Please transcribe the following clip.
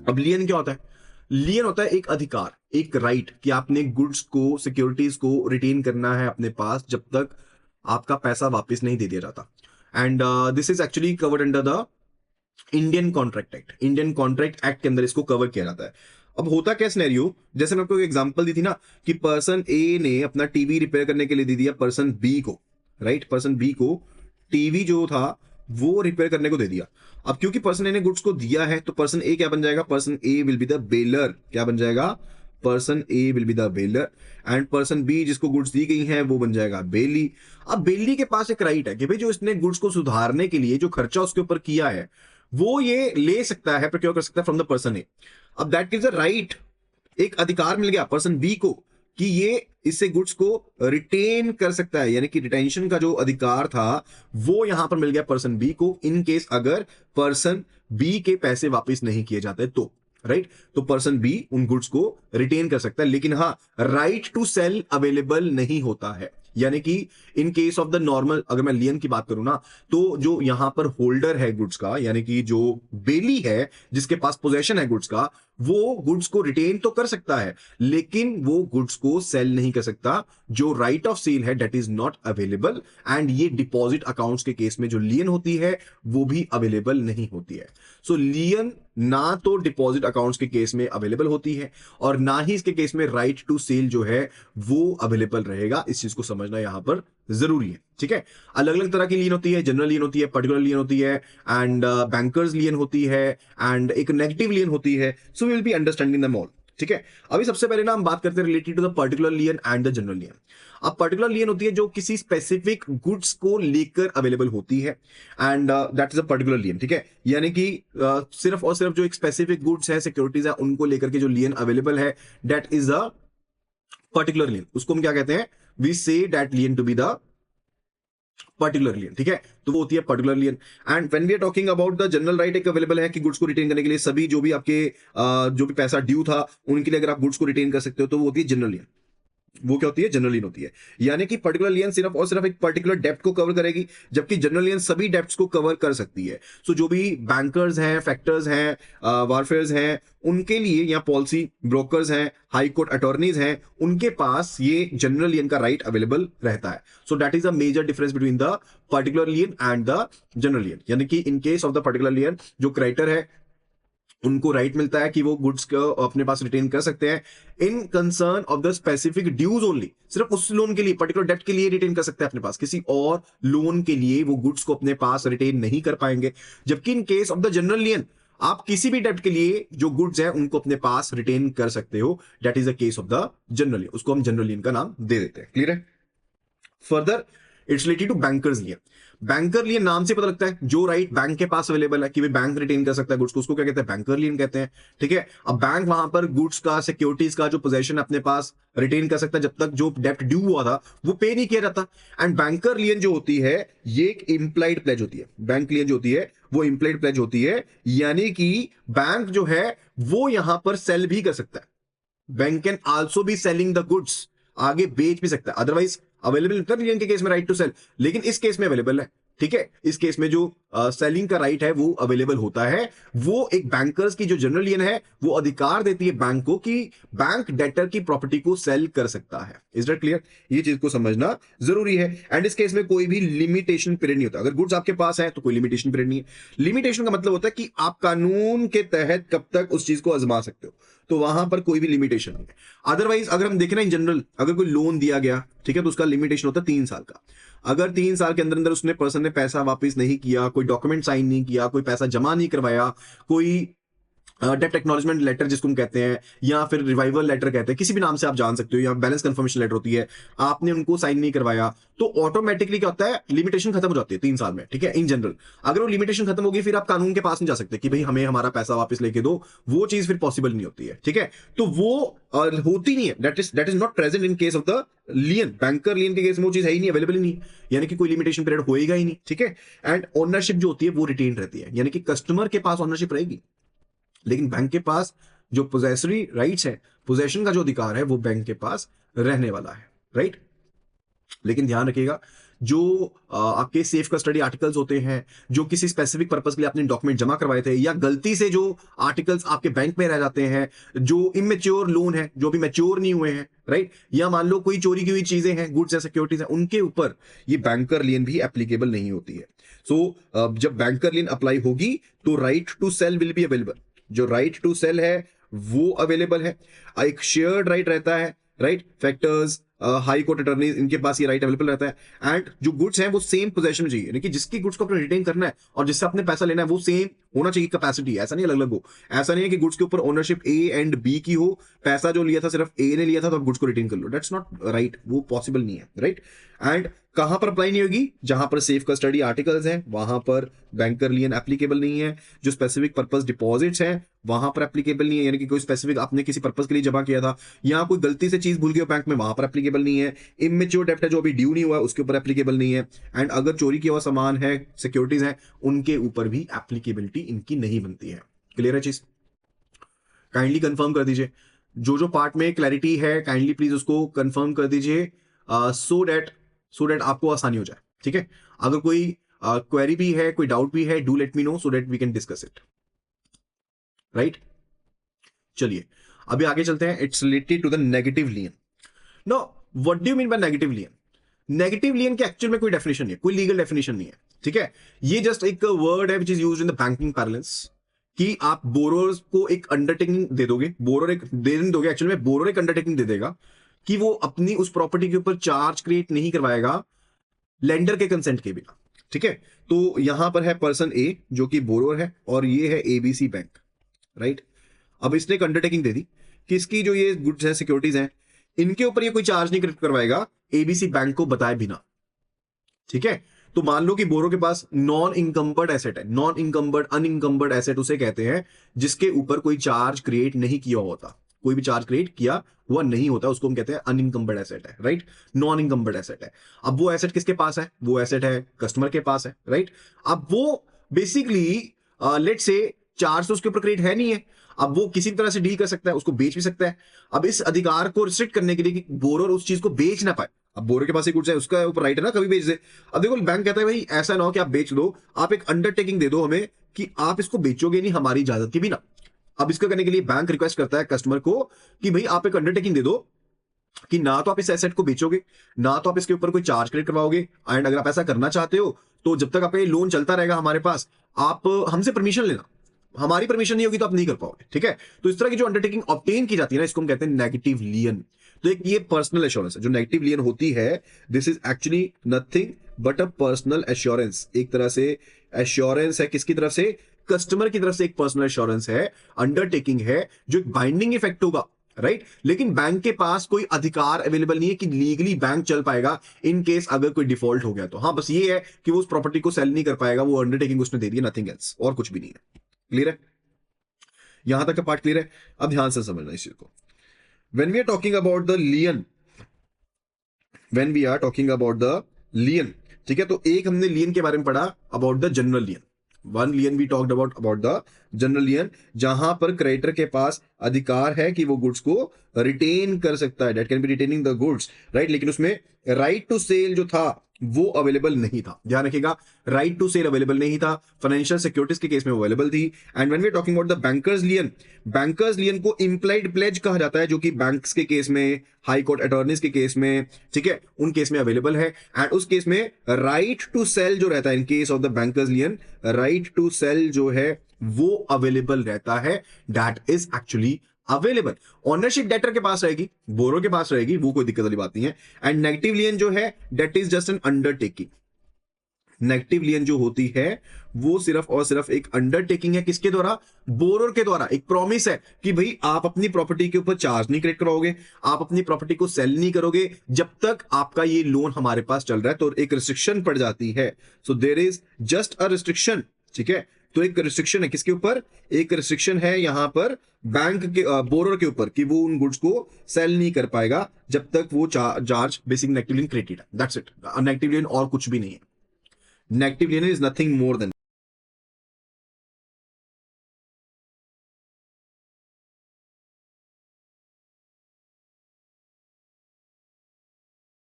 अब लियन क्या होता है? लियन होता है एक अधिकार, एक राइट कि आपने गुड्स को, सिक्योरिटीज को रिटेन करना है अपने पास जब तक आपका पैसा वापस नहीं दे दिया जाता। And this is actually covered under the Indian contract act. Indian contract act के अंदर इसको कवर किया जाता है। अब होता क्या सिनेरियो, जैसे मैं आपको एक एग्जांपल दी थी ना कि पर्सन ए ने अपना टीवी रिपेयर करने के लिए दे दिया पर्सन बी को, राइट? पर्सन बी को टीवी जो था वो रिपेयर करने को दे दिया। अब क्योंकि पर्सन ए ने गुड्स को दिया है तो पर्सन ए क्या बन जाएगा? Person A will be the bailor. क्या बन जाएगा? Person A will be the bailor and person B जिसको गुड्स दी गई हैं वो बन जाएगा बेली। अब बेली के पास एक राइट है कि भाई जो इसने गुड्स को सुधारने के लिए जो खर्चा उसके ऊपर किया है वो ये ले सकता है, प्रोक्योर कर सकता है फ्रॉम द पर्सन ए। अब दैट गिव्स अ राइट, एक अधिकार मिल गया पर्सन बी को कि ये इससे गुड्स को रिटेन कर सकता है, यानी कि रिटेंशन का जो अधिकार था वो यहां पर मिल गया पर्सन बी को, इन केस अगर पर्सन बी के पैसे वापस नहीं किए जाते तो, राइट? तो पर्सन बी उन गुड्स को रिटेन कर सकता है, लेकिन हाँ, राइट टू सेल अवेलेबल नहीं होता है। यानी कि in case of the normal, अगर मैं लियन की बात करूं ना, तो जो यहां पर होल्डर है गुड्स का, यानी कि जो बेली है जिसके पास पोजेशन है गुड्स का, वो गुड्स को रिटेन तो कर सकता है लेकिन वो गुड्स को सेल नहीं कर सकता। जो राइट ऑफ सेल है that is not available. And ये डिपॉजिट अकाउंट्स के केस में जो लियन होती है वो भी अवेलेबल नहीं होती है। सो लियन ना तो डिपॉजिट अकाउंट्स के केस में अवेलेबल होती है और ना ही इसके केस में राइट टू सेल जो है वो अवेलेबल रहेगा। इस चीज को समझना यहां पर जरूरी है, ठीक है? अलग अलग तरह की लियन होती है, जनरल लियन होती है, पर्टिकुलर लियन होती है एंड बैंकर्स लियन होती है एंड एक नेगेटिव लियन होती है। So we will be understanding them all, ठीक है? अभी सबसे पहले ना हम बात करते हैं related to the particular lien and the general lien. अब पर्टिकुलर लियन होती है जो किसी स्पेसिफिक गुड्स को लेकर अवेलेबल होती है and that is a particular lien, ठीक है? यानी कि सिर्फ और सिर्फ जो एक स्पेसिफिक गुड्स है, सिक्योरिटीज है, उनको लेकर के जो लियन अवेलेबल है that is a particular lien. उसको हम क्या कहते हैं? We say that lien to be the particular lien, ठीक है? तो वो होती है particular lien. And when we are talking about the general right, एक अवेलेबल है कि गुड्स को रिटेन करने के लिए सभी जो भी आपके जो भी पैसा ड्यू था उनके लिए अगर आप गुड्स को रिटेन कर सकते हो तो वो होती है जनरल लियन। वो क्या होती है? जनरल लियन होती है। यानी कि पर्टिकुलर लियन सिर्फ और सिर्फ एक पर्टिकुलर डेप्ट को कवर करेगी जबकि जनरल लियन सभी डेप्ट्स को कवर कर सकती है। सो जो भी बैंकर्स हैं, फैक्टर्स हैं, वारफेयर्स हैं, उनके लिए या पॉलिसी ब्रोकर्स हैं, हाई कोर्ट अटॉर्नीज हैं, उनके पास ये जनरल लियन का राइट अवेलेबल रहता है। So that is a major difference between the particular lien and the general lien. यानी कि in case of the particular lien जो क्रेडिटर है उनको राइट मिलता है कि वो गुड्स को अपने पास रिटेन कर सकते हैं in concern of the specific dues only. सिर्फ उस लोन के लिए, पर्टिकुलर डेट के लिए रिटेन कर सकते हैं अपने पास, किसी और लोन के लिए वो गुड्स को अपने पास रिटेन नहीं कर पाएंगे। जबकि in case of the general lien आप किसी भी डेट के लिए जो गुड्स है उनको अपने पास रिटेन कर सकते हो। That is the case of the general lien, उसको हम जनरल लियन का नाम दे देते हैं। क्लियर है? Further it's related to bankers lien. Banker lien नाम से पता लगता है जो राइट बैंक के पास अवेलेबल है कि भाई बैंक रिटेन कर सकता है गुड्स को, उसको क्या कहते हैं? बैंकर लियन कहते हैं, ठीक है? अब बैंक वहां पर गुड्स का, सिक्योरिटीज का जो पोजेशन अपने पास रिटेन कर सकता है जब तक जो डेप्ट ड्यू हुआ था वो पे नहीं किया जाता। एंड बैंकर लियन जो होती है ये एक इंप्लाइड प्लेज होती है। बैंक लियन जो होती है वो इंप्लाइड प्लेज होती है, यानी कि बैंक जो है वो यहां पर सेल भी कर सकता है। Bank can also be selling the goods, आगे बेच भी सकता है। अदरवाइज अवेलेबल नहीं लियन के केस में राइट टू सेल, लेकिन इस केस में अवेलेबल है, ठीक है? इस केस में जो सेलिंग का राइट है वो अवेलेबल होता है। वो एक बैंकर्स की जो जनरल लियन है वो अधिकार देती है बैंक को कि बैंक डेटर की प्रॉपर्टी को सेल कर सकता है। Is that clear? ये चीज को समझना जरूरी है। एंड इस केस में कोई भी लिमिटेशन पीरियड नहीं होता। अगर गुड्स आपके पास है तो कोई लिमिटेशन पीरियड नहीं है। लिमिटेशन का मतलब होता है कि आप कानून के तहत कब तक उस चीज को आजमा सकते हो, तो वहां पर कोई भी लिमिटेशन नहीं है। अदरवाइज अगर हम देखें ना इन जनरल, अगर कोई लोन दिया गया, ठीक है, तो उसका लिमिटेशन होता है 3 साल का। अगर 3 साल के अंदर अंदर उसने पर्सन ने पैसा वापस नहीं किया, कोई डॉक्यूमेंट साइन नहीं किया, कोई पैसा जमा नहीं करवाया, कोई डेप्ट एक्नॉलेजमेंट लेटर जिसको हम कहते हैं या फिर रिवाइवल लेटर कहते हैं, किसी भी नाम से आप जान सकते हो, या बैलेंस कंफर्मेशन लेटर होती है, आपने उनको साइन नहीं करवाया तो ऑटोमेटिकली क्या होता है? लिमिटेशन खत्म हो जाती है 3 साल में, ठीक है? इन जनरल अगर वो लिमिटेशन खत्म होगी फिर आप कानून के पास नहीं जा सकते कि भाई हमें हमारा पैसा वापस लेके दो, वो चीज फिर पॉसिबल नहीं होती है, ठीक है? तो वो होती नहीं है, that is not present in case of the lien. Banker lien के केस में वो चीज है ही नहीं, अवेलेबल ही नहीं, यानी कि कोई लिमिटेशन पीरियड होएगा ही नहीं, ठीक है? एंड ओनरशिप जो होती है वो रिटेन रहती है, यानी कि कस्टमर के पास ओनरशिप रहेगी लेकिन बैंक के पास जो पोजेसरी राइट्स है, पोजेशन का जो अधिकार है वो बैंक के पास रहने वाला है, राइट? लेकिन ध्यान रखिएगा जो आपके सेफ कस्टडी आर्टिकल्स होते हैं, जो किसी स्पेसिफिक पर्पस के लिए आपने डॉक्यूमेंट जमा करवाए थे, या गलती से जो आर्टिकल्स आपके बैंक में रह जाते हैं, जो इमेच्योर लोन है, जो भी मैच्योर नहीं हुए हैं, राइट, या मान लो कोई चोरी की हुई चीजें हैं, गुड्स या सिक्योरिटीज हैं, उनके ऊपर ये बैंकर लियन भी एप्लीकेबल नहीं होती है। सो जब बैंकर लियन अप्लाई होगी तो right to sell will be available. जो राइट टू सेल है वो अवेलेबल है, एक शेयर्ड राइट रहता है, right, factors, high court attorney, इनके पास ये राइट अवेलेबल रहता है। एंड जो गुड्स हैं वो सेम पोजेशन में चाहिए, यानी कि जिसकी गुड्स को अपने रिटेन करना है और जिससे आपने पैसा लेना है वो सेम होना चाहिए कैपेसिटी, ऐसा नहीं अलग अलग हो। ऐसा नहीं है कि गुड्स के ऊपर ओनरशिप ए एंड बी की हो, पैसा जो लिया था सिर्फ ए ने लिया था तो आप गुड्स को रिटेन कर लो, दैट्स नॉट राइट, वो पॉसिबल नहीं है, राइट। एंड कहां पर अप्लाई नहीं होगी? जहां पर सेफ कस्टडी आर्टिकल्स हैं वहां पर बैंकर लियन एप्लीकेबल नहीं है। जो स्पेसिफिक पर्पस डिपॉजिट्स हैं वहां पर एप्लीकेबल नहीं है, यानी कि कोई स्पेसिफिक आपने किसी पर्पस के लिए जमा किया था, या कोई गलती से चीज भूल गए बैंक में, वहां पर एप्लीकेबल नहीं है। इमेच्योर डेब्ट है जो अभी ड्यू नहीं हुआ उसके ऊपर एप्लीकेबल नहीं है। एंड अगर चोरी किया हुआ सामान है, सिक्योरिटीज हैं, उनके ऊपर भी एप्लीकेबिलिटी इनकी नहीं बनती है। क्लियर है चीज? काइंडली कंफर्म कर दीजिए, जो पार्ट में क्लैरिटी है काइंडली प्लीज उसको कंफर्म कर दीजिए, सो दैट आपको आसानी हो जाए, ठीक है। अगर कोई क्वेरी भी है, कोई डाउट भी है, do let me know so that we can discuss it, right. चलिए अभी आगे चलते हैं। It's related to the negative lien. No, what do you mean by negative lien? Negative lien के एक्चुअल में कोई डेफिनेशन नहीं है, कोई लीगल डेफिनेशन नहीं है, ठीक है। ये जस्ट एक वर्ड है which is used in the banking parlance, कि आप बोरोर्स को एक अंडरटेकिंग दे दोगे, बोरोर एक दे नहीं दोगे, एक्चुअल में बोरोर एक अंडरटेकिंग दे देगा कि वो अपनी उस प्रॉपर्टी के ऊपर चार्ज क्रिएट नहीं करवाएगा लेंडर के कंसेंट के बिना, ठीक है। तो यहां पर है पर्सन ए जो कि बोरोर है और ये है एबीसी बैंक, राइट। अब इसने एक अंडरटेकिंग दे दी कि इसकी जो ये गुड्स है, सिक्योरिटीज हैं, इनके ऊपर ये कोई चार्ज नहीं करवाएगा एबीसी बैंक को बताए बिना, ठीक है। तो मान लो कि बोरो के पास नॉन इनकम्बर्ड एसेट है, नॉन इनकम्बर्ड अनइनकम्बर्ड एसेट उसे कहते हैं जिसके ऊपर कोई चार्ज क्रिएट नहीं किया होता, कोई भी चार्ज क्रिएट किया हुआ नहीं होता, उसको हम कहते हैं अनइनकम्बर्ड एसेट है, राइट, नॉन इनकम्बर्ड एसेट है। अब वो एसेट किसके पास है? वो एसेट है कस्टमर के पास है, राइट। अब वो बेसिकली लेट से चार्ज तो उसके ऊपर क्रिएट है नहीं है, अब वो किसी भी तरह से डील कर सकता है, उसको बेच भी सकता है। अब इस अधिकार को रिस्ट्रिक्ट करने के लिए कि बोरोर उस चीज को बेच ना पाए, अब बोरो के पास एक गुड्स है, उसका ऊपर राइट है ना कभी बेच दे। अब देखो बैंक कहता है भाई ऐसा ना हो कि आप बेच दो, आप एक अंडरटेकिंग दे दो हमें कि आप इसको बेचोगे नहीं हमारी इजाजत के बिना। अब इसका करने के लिए बैंक रिक्वेस्ट करता है कस्टमर को कि भाई आप एक अंडरटेकिंग दे दो कि ना तो आप इस एसेट को बेचोगे, ना तो आप इसके ऊपर कोई चार्ज क्रिएट करवाओगे, एंड अगर आप ऐसा करना चाहते हो तो जब तक आपका ये लोन चलता रहेगा हमारे पास, आप हमसे परमिशन लेना, हमारी परमिशन नहीं होगी तो आप नहीं कर पाओगे, ठीक है। तो इस तरह की जो अंडरटेकिंग ऑब्टेन की जाती है ना, इसको हम कहते हैं नेगेटिव लियन। तो एक ये पर्सनल एश्योरेंस है। जो नेगेटिव लियन होती है, this is actually nothing but a personal assurance. एक तरह से एश्योरेंस है, किसकी तरफ से? कस्टमर की तरफ से एक पर्सनल एश्योरेंस है, अंडरटेकिंग है, जो एक बाइंडिंग इफेक्ट होगा, राइट। लेकिन बैंक के पास कोई अधिकार अवेलेबल नहीं है कि लीगली बैंक चल पाएगा इन केस अगर कोई डिफॉल्ट हो गया तो। हाँ, बस ये है कि वो उस प्रॉपर्टी को सेल नहीं कर पाएगा, वो अंडरटेकिंग उसने दे दी, नथिंग एल्स, और कुछ भी नहीं है। क्लियर है? यहां तक का पार्ट क्लियर है? अब ध्यान से समझना इस चीज को। when we are talking about the lien when we are talking about the lien, ठीक है, तो एक हमने लियन के बारे में पढ़ा about the general lien, one lien we talked about the general lien, जहां पर क्रेडिटर के पास अधिकार है कि वो गुड्स को रिटेन कर सकता है, that can be retaining the goods, right. लेकिन उसमें राइट टू सेल जो था वो अवेलेबल नहीं था, ध्यान रखिएगा, राइट टू सेल अवेलेबल नहीं था। फाइनेंशियल सिक्योरिटीज के केस में अवेलेबल थी। And when we are talking about the bankers lien, bankers lien को इंप्लाइड प्लेज कहा जाता है, जो कि बैंक्स के केस में, हाई कोर्ट अटॉर्नीज के केस में, ठीक है, उन केस में अवेलेबल है। एंड उस केस में राइट टू सेल जो रहता है, in case of the bankers lien, right to sell जो है वो अवेलेबल रहता है, that is actually available. Ownership debtor के पास रहेगी, बोरो के पास रहेगी, वो कोई दिक्कत वाली बात नहीं है। एंड नेगेटिव लियन जो है that is just an undertaking. Negative lien जो होती है वो सिर्फ और सिर्फ एक अंडरटेकिंग है, किसके द्वारा? बोरोर के द्वारा। एक प्रॉमिस है कि भाई आप अपनी प्रॉपर्टी के ऊपर चार्ज नहीं क्रिएट कराओगे, आप अपनी प्रॉपर्टी को सेल नहीं करोगे जब तक आपका ये लोन हमारे पास चल रहा है। तो एक रिस्ट्रिक्शन पड़ जाती है, so there is just a restriction, ठीक है। तो एक रिस्ट्रिक्शन है किसके ऊपर? एक रिस्ट्रिक्शन है यहां पर बैंक के बोरोर के ऊपर कि वो उन गुड्स को सेल नहीं कर पाएगा जब तक वो charge basic negative lien created है, दैट्स इट। नेगेटिव लियन और कुछ भी नहीं है। Negative lien is nothing more then